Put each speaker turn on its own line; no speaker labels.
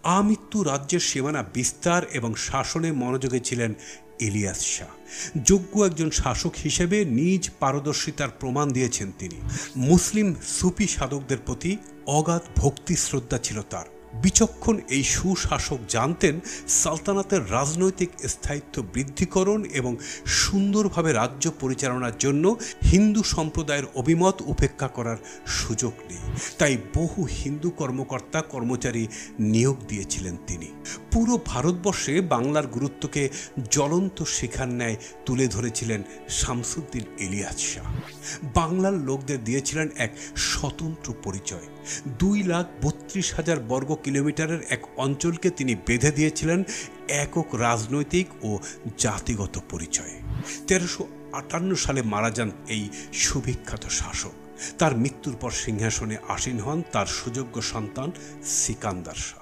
আমৃত্যু রাজ্যের সীমানা বিস্তার এবং শাসনে মনোযোগী ছিলেন ইলিয়াস শাহ। যোগ্য একজন শাসক হিসেবে নিজ পারদর্শিতার প্রমাণ দিয়েছেন তিনি। মুসলিম সুফি সাধকদের প্রতি অগাধ ভক্তি শ্রদ্ধা ছিল তার। বিচক্ষণ এই সুশাসক জানতেন সালতানাতের রাজনৈতিক স্থায়িত্ব বৃদ্ধিকরণ এবং সুন্দরভাবে রাজ্য পরিচালনার জন্য হিন্দু সম্প্রদায়ের অভিমত উপেক্ষা করার সুযোগ নেই। তাই বহু হিন্দু কর্মকর্তা কর্মচারী নিয়োগ দিয়েছিলেন তিনি। পুরো ভারতবর্ষে বাংলার গুরুত্বকে জ্বলন্ত শিখার ন্যায় তুলে ধরেছিলেন শামসুদ্দিন ইলিয়াস শাহ। বাংলার লোকদের দিয়েছিলেন এক স্বতন্ত্র পরিচয়। 2,32,000 বর্গ কিলোমিটারের এক অঞ্চলকে তিনি বেঁধে দিয়েছিলেন একক রাজনৈতিক ও জাতিগত পরিচয়ে। 1358 সালে মারা যান এই সুবিখ্যাত শাসক। তার মৃত্যুর পর সিংহাসনে আসীন হন তার সুযোগ্য সন্তান সিকান্দার শাহ।